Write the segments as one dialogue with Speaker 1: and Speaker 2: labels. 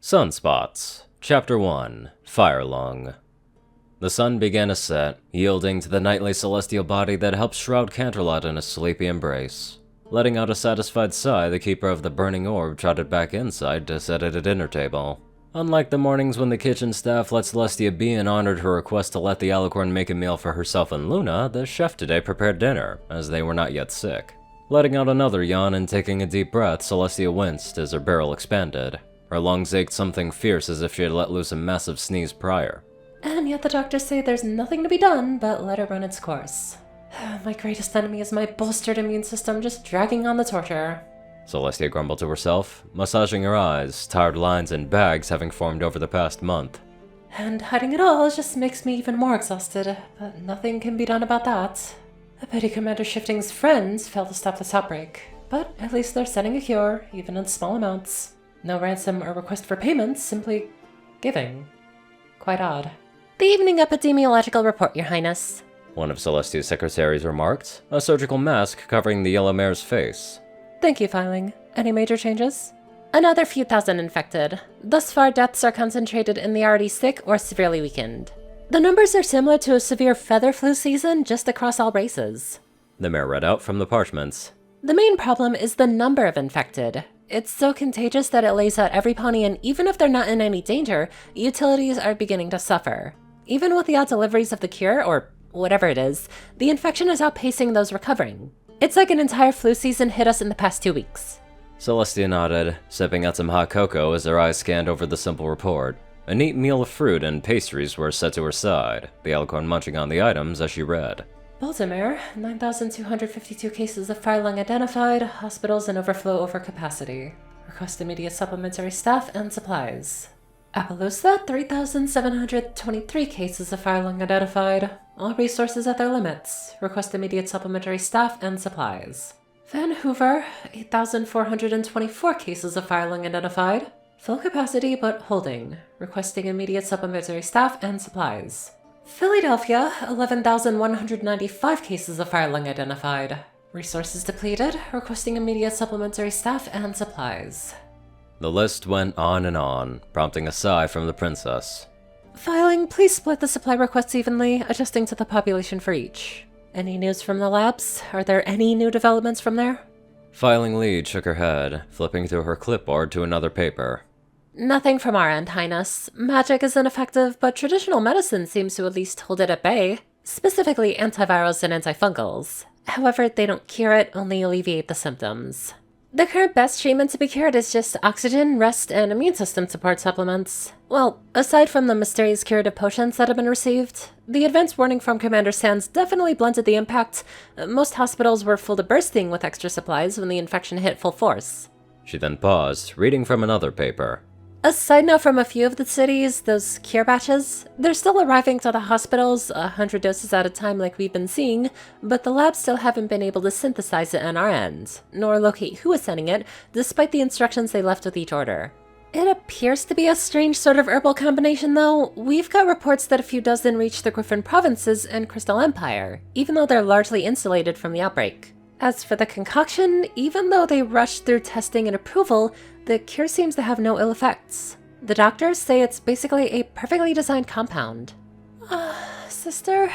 Speaker 1: Sunspots, Chapter 1, Firelung. The sun began to set, yielding to the nightly celestial body that helped shroud Canterlot in a sleepy embrace. Letting out a satisfied sigh, the keeper of the burning orb trotted back inside to sit at a dinner table. Unlike the mornings when the kitchen staff let Celestia be and honored her request to let the alicorn make a meal for herself and Luna, the chef today prepared dinner, as they were not yet sick. Letting out another yawn and taking a deep breath, Celestia winced as her barrel expanded. Her lungs ached something fierce as if she had let loose a massive sneeze prior.
Speaker 2: And yet the doctors say there's nothing to be done but let it run its course. My greatest enemy is my bolstered immune system just dragging on the torture.
Speaker 1: Celestia grumbled to herself, massaging her eyes, tired lines and bags having formed over the past month.
Speaker 2: And hiding it all just makes me even more exhausted, but nothing can be done about that. I pity Commander Shifting's friends failed to stop this outbreak, but at least they're sending a cure, even in small amounts. No ransom or request for payment, simply giving. Quite odd.
Speaker 3: The evening epidemiological report, Your Highness.
Speaker 1: One of Celestia's secretaries remarked, a surgical mask covering the yellow mare's face.
Speaker 2: Thank you, Filing. Any major changes?
Speaker 3: Another few thousand infected. Thus far, deaths are concentrated in the already sick or severely weakened. The numbers are similar to a severe feather flu season just across all races.
Speaker 1: The mare read out from the parchments.
Speaker 3: The main problem is the number of infected. It's so contagious that it lays out every pony, and even if they're not in any danger, utilities are beginning to suffer. Even with the odd deliveries of the cure, or whatever it is, the infection is outpacing those recovering. It's like an entire flu season hit us in the past 2 weeks.
Speaker 1: Celestia nodded, sipping at some hot cocoa as her eyes scanned over the simple report. A neat meal of fruit and pastries were set to her side, the alicorn munching on the items as she read.
Speaker 2: Baltimore, 9,252 cases of fire lung identified, hospitals in overflow over capacity. Request immediate supplementary staff and supplies. Appaloosa, 3,723 cases of fire lung identified. All resources at their limits. Request immediate supplementary staff and supplies. Vancouver, 8,424 cases of fire lung identified. Full capacity but holding. Requesting immediate supplementary staff and supplies. Philadelphia, 11,195 cases of fire lung identified. Resources depleted. Requesting immediate supplementary staff and supplies.
Speaker 1: The list went on and on, prompting a sigh from the princess.
Speaker 2: Filing, please split the supply requests evenly, adjusting to the population for each. Any news from the labs? Are there any new developments from there?
Speaker 1: Filing lead shook her head, flipping through her clipboard to another paper.
Speaker 3: Nothing from our end, Highness. Magic is ineffective, but traditional medicine seems to at least hold it at bay. Specifically antivirals and antifungals. However, they don't cure it, only alleviate the symptoms. The current best treatment to be cured is just oxygen, rest, and immune system support supplements. Well, aside from the mysterious curative potions that have been received, the advance warning from Commander Sands definitely blunted the impact. Most hospitals were full to bursting with extra supplies when the infection hit full force.
Speaker 1: She then paused, reading from another paper.
Speaker 3: A side note from a few of the cities, those cure batches, they're still arriving to the hospitals, 100 doses at a time like we've been seeing, but the labs still haven't been able to synthesize it on our end, nor locate who is sending it, despite the instructions they left with each order. It appears to be a strange sort of herbal combination though. We've got reports that a few dozen reached the Griffin Provinces and Crystal Empire, even though they're largely insulated from the outbreak. As for the concoction, even though they rushed through testing and approval, the cure seems to have no ill effects. The doctors say it's basically a perfectly designed compound.
Speaker 2: Sister?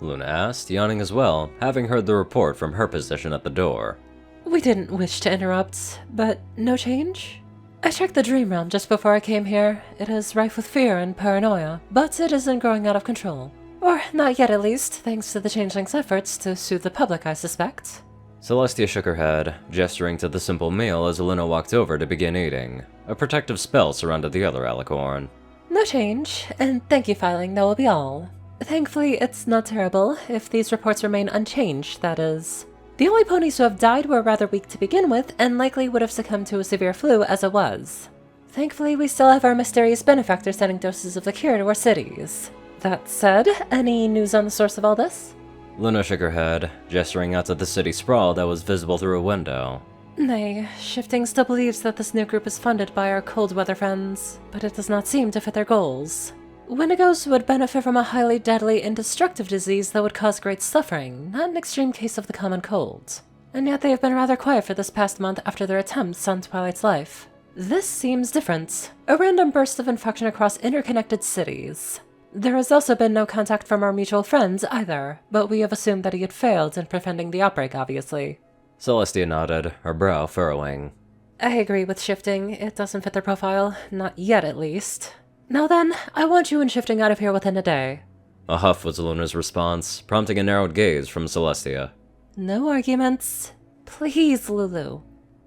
Speaker 1: Luna asked, yawning as well, having heard the report from her position at the door.
Speaker 2: We didn't wish to interrupt, but no change? I checked the dream realm just before I came here. It is rife with fear and paranoia, but it isn't growing out of control. Or not yet at least, thanks to the changeling's efforts to soothe the public, I suspect.
Speaker 1: Celestia shook her head, gesturing to the simple meal as Luna walked over to begin eating. A protective spell surrounded the other alicorn.
Speaker 2: No change, and thank you, Filing, that will be all. Thankfully, it's not terrible, if these reports remain unchanged, that is. The only ponies who have died were rather weak to begin with, and likely would have succumbed to a severe flu as it was. Thankfully, we still have our mysterious benefactor sending doses of the cure to our cities. That said, any news on the source of all this?
Speaker 1: Luna shook her head, gesturing out to the city sprawl that was visible through a window.
Speaker 2: Nay, Shifting still believes that this new group is funded by our cold weather friends, but it does not seem to fit their goals. Wendigos would benefit from a highly deadly and destructive disease that would cause great suffering, not an extreme case of the common cold. And yet they have been rather quiet for this past month after their attempts on Twilight's life. This seems different. A random burst of infection across interconnected cities. There has also been no contact from our mutual friends either, but we have assumed that he had failed in preventing the outbreak, obviously.
Speaker 1: Celestia nodded, her brow furrowing.
Speaker 2: I agree with Shifting. It doesn't fit their profile. Not yet, at least. Now then, I want you and Shifting out of here within a day.
Speaker 1: A huff was Luna's response, prompting a narrowed gaze from Celestia.
Speaker 2: No arguments. Please, Lulu.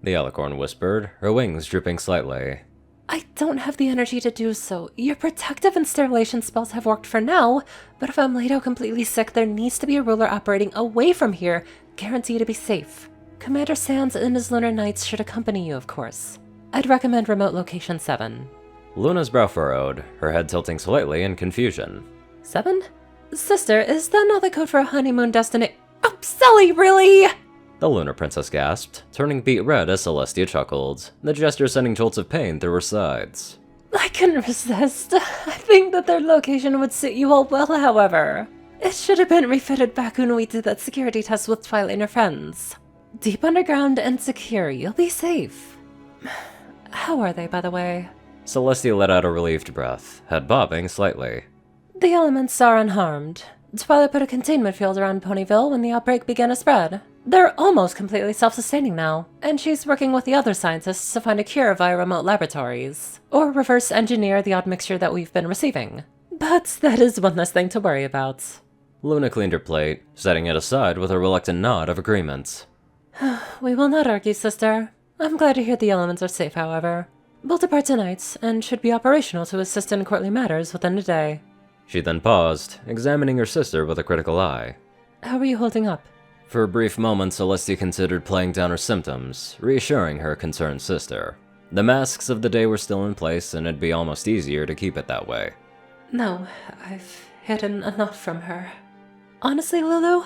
Speaker 1: The alicorn whispered, her wings drooping slightly.
Speaker 2: I don't have the energy to do so. Your protective and sterilization spells have worked for now, but if I'm laid out completely sick, there needs to be a ruler operating away from here, guaranteed to be safe. Commander Sands and his lunar knights should accompany you, of course. I'd recommend remote location 7.
Speaker 1: Luna's brow furrowed, her head tilting slightly in confusion.
Speaker 2: 7? Sister, is that not the code for a honeymoon destination? Oh, Sully, really?
Speaker 1: The lunar princess gasped, turning beet red as Celestia chuckled, the gesture sending jolts of pain through her sides.
Speaker 2: I couldn't resist. I think that their location would suit you all well, however. It should have been refitted back when we did that security test with Twilight and her friends. Deep underground and secure, you'll be safe. How are they, by the way?
Speaker 1: Celestia let out a relieved breath, head bobbing slightly.
Speaker 2: The elements are unharmed. Twilight put a containment field around Ponyville when the outbreak began to spread. They're almost completely self-sustaining now, and she's working with the other scientists to find a cure via remote laboratories, or reverse engineer the odd mixture that we've been receiving. But that is one less thing to worry about.
Speaker 1: Luna cleaned her plate, setting it aside with a reluctant nod of agreement.
Speaker 2: We will not argue, sister. I'm glad to hear the elements are safe, however. We'll depart tonight, and should be operational to assist in courtly matters within a day.
Speaker 1: She then paused, examining her sister with a critical eye.
Speaker 2: How are you holding up?
Speaker 1: For a brief moment, Celestia considered playing down her symptoms, reassuring her concerned sister. The masks of the day were still in place, and it'd be almost easier to keep it that way.
Speaker 2: No, I've hidden enough from her. Honestly, Lulu,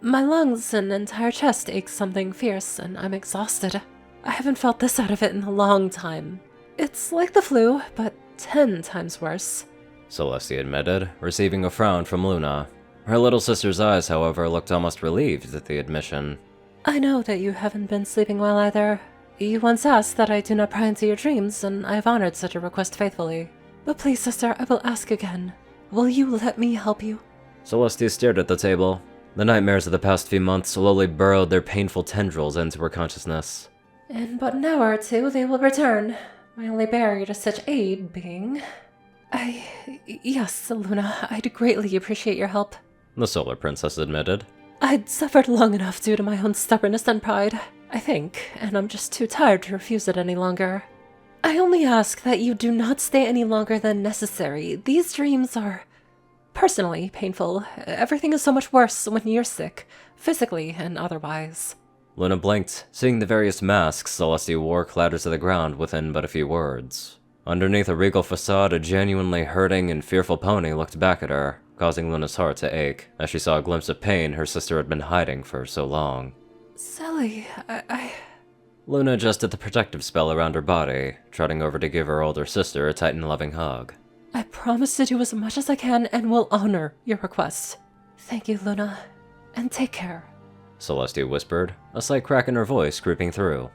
Speaker 2: my lungs and entire chest ache something fierce, and I'm exhausted. I haven't felt this out of it in a long time. It's like the flu, but 10 times worse.
Speaker 1: Celestia admitted, receiving a frown from Luna. Her little sister's eyes, however, looked almost relieved at the admission.
Speaker 2: I know that you haven't been sleeping well either. You once asked that I do not pry into your dreams, and I have honored such a request faithfully. But please, sister, I will ask again. Will you let me help you?
Speaker 1: Celestia stared at the table. The nightmares of the past few months slowly burrowed their painful tendrils into her consciousness.
Speaker 2: In but an hour or two, they will return. My only barrier to such aid being... Yes, Luna, I'd greatly appreciate your help.
Speaker 1: The Solar Princess admitted.
Speaker 2: I'd suffered long enough due to my own stubbornness and pride, I think, and I'm just too tired to refuse it any longer. I only ask that you do not stay any longer than necessary. These dreams are personally painful. Everything is so much worse when you're sick, physically and otherwise.
Speaker 1: Luna blinked, seeing the various masks Celestia wore clattered to the ground within but a few words. Underneath a regal facade, a genuinely hurting and fearful pony looked back at her, causing Luna's heart to ache, as she saw a glimpse of pain her sister had been hiding for so long.
Speaker 2: Sally,
Speaker 1: Luna adjusted the protective spell around her body, trotting over to give her older sister a tight and loving hug.
Speaker 2: I promise to do as much as I can and will honor your request. Thank you, Luna, and take care.
Speaker 1: Celestia whispered, a slight crack in her voice creeping through.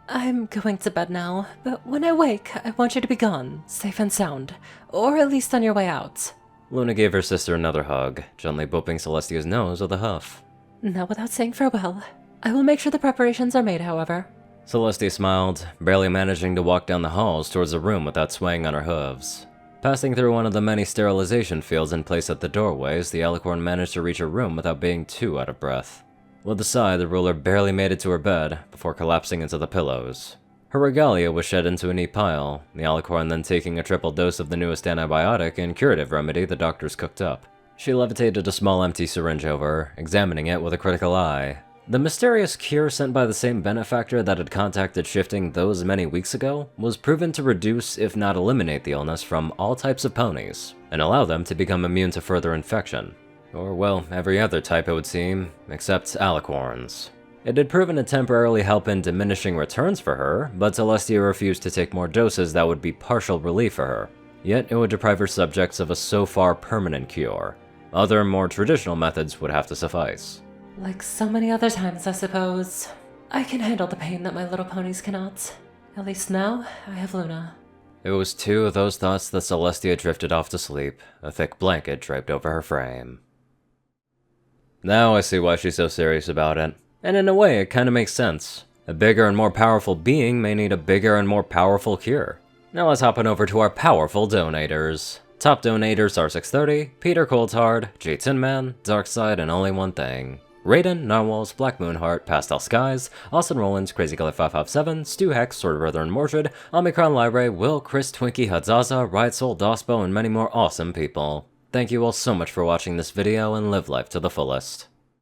Speaker 2: I'm going to bed now, but when I wake, I want you to be gone, safe and sound, or at least on your way out.
Speaker 1: Luna gave her sister another hug, gently booping Celestia's nose with a huff.
Speaker 2: Not without saying farewell. I will make sure the preparations are made, however.
Speaker 1: Celestia smiled, barely managing to walk down the halls towards the room without swaying on her hooves. Passing through one of the many sterilization fields in place at the doorways, the alicorn managed to reach her room without being too out of breath. With a sigh, the ruler barely made it to her bed, before collapsing into the pillows. Her regalia was shed into a neat pile, the alicorn then taking a triple dose of the newest antibiotic and curative remedy the doctors cooked up. She levitated a small empty syringe over, examining it with a critical eye. The mysterious cure sent by the same benefactor that had contacted Shifting those many weeks ago was proven to reduce, if not eliminate the illness from all types of ponies, and allow them to become immune to further infection. Or, well, every other type it would seem, except alicorns. It had proven to temporarily help in diminishing returns for her, but Celestia refused to take more doses that would be partial relief for her. Yet it would deprive her subjects of a so far permanent cure. Other, more traditional methods would have to suffice.
Speaker 2: Like so many other times, I suppose. I can handle the pain that my little ponies cannot. At least now, I have Luna.
Speaker 1: It was two of those thoughts that Celestia drifted off to sleep, a thick blanket draped over her frame. Now I see why she's so serious about it. And in a way, it kinda makes sense. A bigger and more powerful being may need a bigger and more powerful cure. Now let's hop on over to our powerful donators. Top donators are 630, Peter Coulthard, J Tinman, Darkside, and Only One Thing. Rayden, Narwhals, Blackmoonheart, Pastel Skies, Austin Rollins, Crazy Color 557, Stu Hex, Sword Brother and Mordred, Omicron Library, Will, Chris, Twinkie, Hadzaza, Rightful, Dospo, and many more awesome people. Thank you all so much for watching this video and live life to the fullest.